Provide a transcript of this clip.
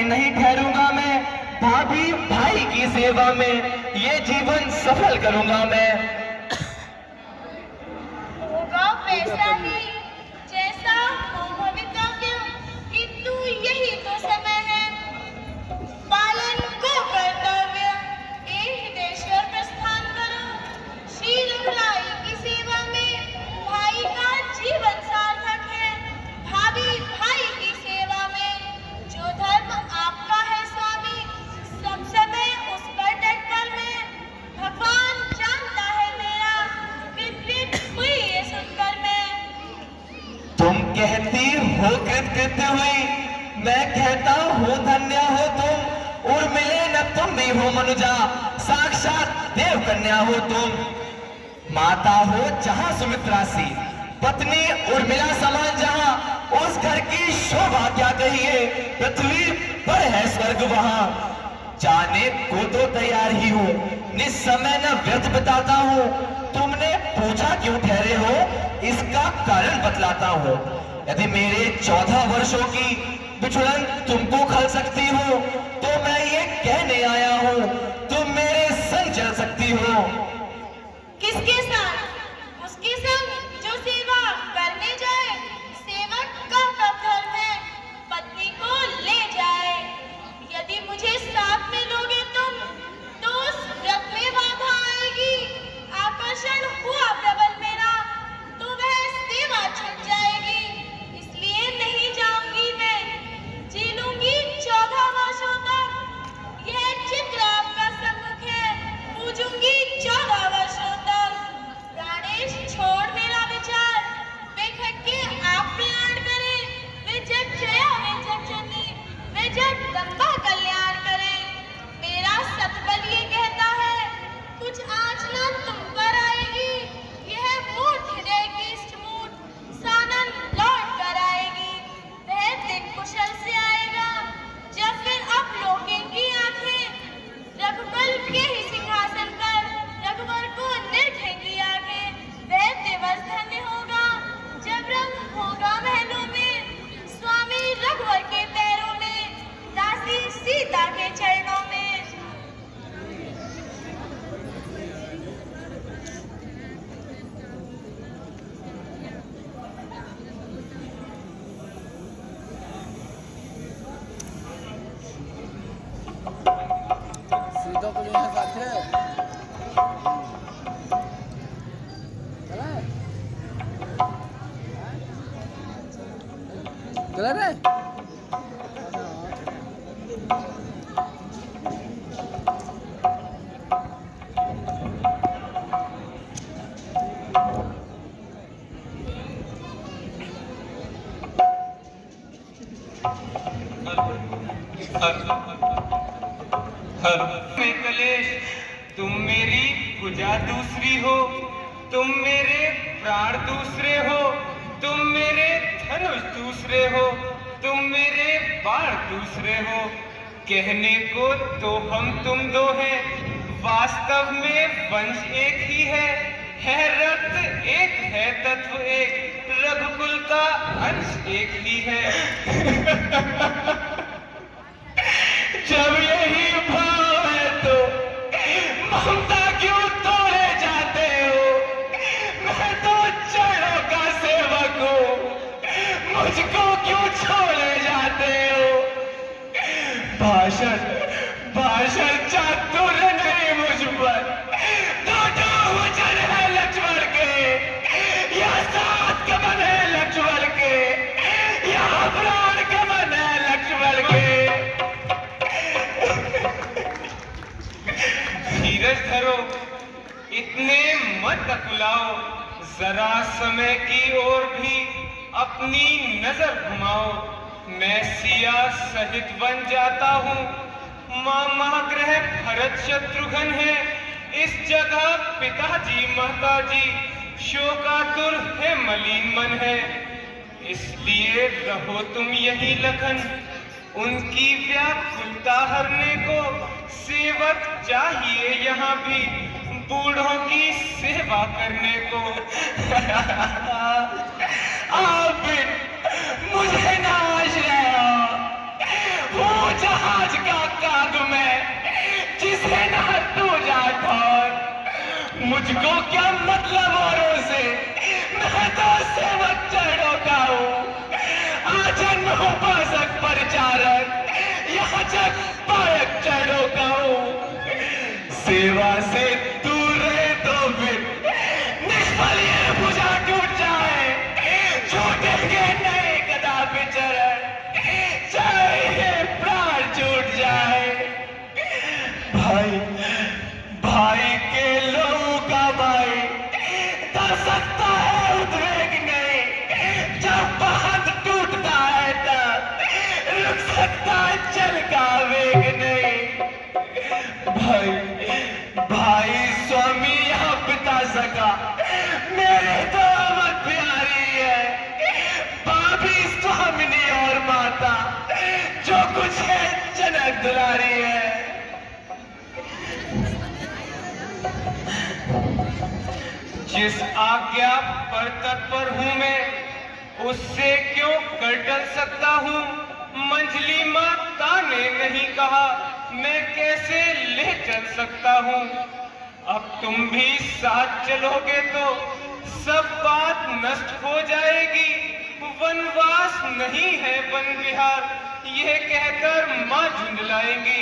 नहीं ठहरूंगा मैं भाभी भाई की सेवा में, ये जीवन सफल करूंगा मैं। होगा वैसा ही जैसा हो भवितव्य, किंतु यही तो समय है पालन को कर्तव्य। देशवर प्रस्थान करो श्री रघुराई की सेवा में, भाई का जीवन सार्थक है भाभी भाई की सेवा में। जो धर्म आपका है स्वामी, सब समय उस पर डट कर मैं, भगवान जानता है मेरा कृत हुई ये सुनकर मैं। तुम कहती हो कृत हुई, मैं कहता हूँ धन्य हो तुम। उर्मिले न तुम भी हो मनुजा, साक्षात देव कन्या हो तुम। माता हो जहाँ सुमित्रा सी, पत्नी उर्मिला समान जहाँ, उस घर की शोभा क्या कहिए, पृथ्वी पर है स्वर्ग वहाँ। जाने को तो तैयार ही हूँ, निस्समय न व्यर्थ बिताता हूँ। तुमने पूछा क्यों ठहरे हो, इसका कारण बतलाता हूँ। यदि मेरे 14 वर्षों की बिछुड़न तुमको खल सकती हो, तो मैं ये कहने आया हूँ तुम मेरे संग चल सकती हो। किसके साथ? उसके संग जो सेवा करने जाए। सेवक का कब धर्म है पत्नी को ले जाए। यदि मुझे साथ में लोगे तुम, तो उस व्रत में बाधा आएगी। आकर्षण हुआ प्रबल मेरा, तो वह सेवा छूट जाएगी। इसलिए नहीं जाऊंगी मैं, जी लूंगी 14 वर्षों तक। यह चित्र आपका सम्मुख है, पूजूंगी 14 वर्षों तक। प्राणेश छोड़ मेरा विचार, वे खटके आप प्रयाण करें। वे जग जया वे जग जननी, वे जगदम्बा कल्याण करें। मेरा सतबल ये कहता है, कुछ आँच न तुम पर आएगी। यह मूठ हृदय की इष्टमूठ, सानन लौट कर आएगी। वह दिन कुशल से आएगा, जब फिर अब लोकेंगी आंखें। रघुकुल के ही सिंहासन पर रघुवर को निरखेंगी आंखें। वह दिवस धन्य होगा, जब रंग होगा महलों में, स्वामी रघुवर के पैरों में, दासी सीता के चरणों में। सीता को लेना साथ है। चला रे। में कलेश, तुम मेरी भुजा दूसरी हो, तुम मेरे प्राण दूसरे हो, तुम मेरे धनुष दूसरे हो, तुम मेरे बाण दूसरे हो। कहने को तो हम तुम दो हैं, वास्तव में वंश एक ही है रक्त एक, है तत्व एक, रघुकुल का अंश एक ही है। जब यही भाव है तो ममता क्यों तोड़े जाते हो। मैं तो चरणों का सेवक हूँ, मुझको क्यों छोड़े जाते हो। भाषण भाषण चातुर नहीं मुझ पर, दो वचन है लक्ष्मण के, या 7 कमन है लक्ष्मण के, या प्राण कमन है लक्ष्मण के। धीरज धरो, इतने मत अकुलाओ, जरा समय की ओर भी अपनी नजर घुमाओ। मैं सिया सहित बन जाता हूँ, माँ महाग्रह भरत शत्रुघ्न है, इस जगह पिताजी माताजी शोकातुर है मलिन मन है। इसलिए रहो तुम यही लखन, उनकी व्याकुलता हरने को। सेवक चाहिए यहाँ भी, बूढ़ों की सेवा करने को। आप मुझे नाश रहे हो, जहाज का काग में जिसे ना तू जाट और मुझको क्या मतलब औरों से, मैं तो सेवक चढ़ो का हूँ। आजन उपासक परिचारक यहाँ जग पायक चढ़ो का हूँ। सेवा से दूर रहे तो फिर निष्फल ये भुजा टूट जाए, छूटेंगे नए कदापि चरण, चाहे ये प्राण छूट जाए। भाई भाई के लोगों का भाई डर सकता है, उद्वेग नहीं। जब बांध टूटता है तब रुक सकता है जल का वेग नहीं। भाई भाई स्वामी यहाँ बिता सका, मेरे तो अवध प्यारी है। भाभी स्वामिनी और माता जो कुछ है जनक दुलारी है। जिस आज्ञा पर तत्पर हूं मैं, उससे क्यों कर टल सकता हूँ। मंजली माता ने नहीं कहा, मैं कैसे ले चल सकता हूँ। अब तुम भी साथ चलोगे तो सब बात नष्ट हो जाएगी। वनवास नहीं है वन विहार, ये कहकर माँ झुंझलाएंगी।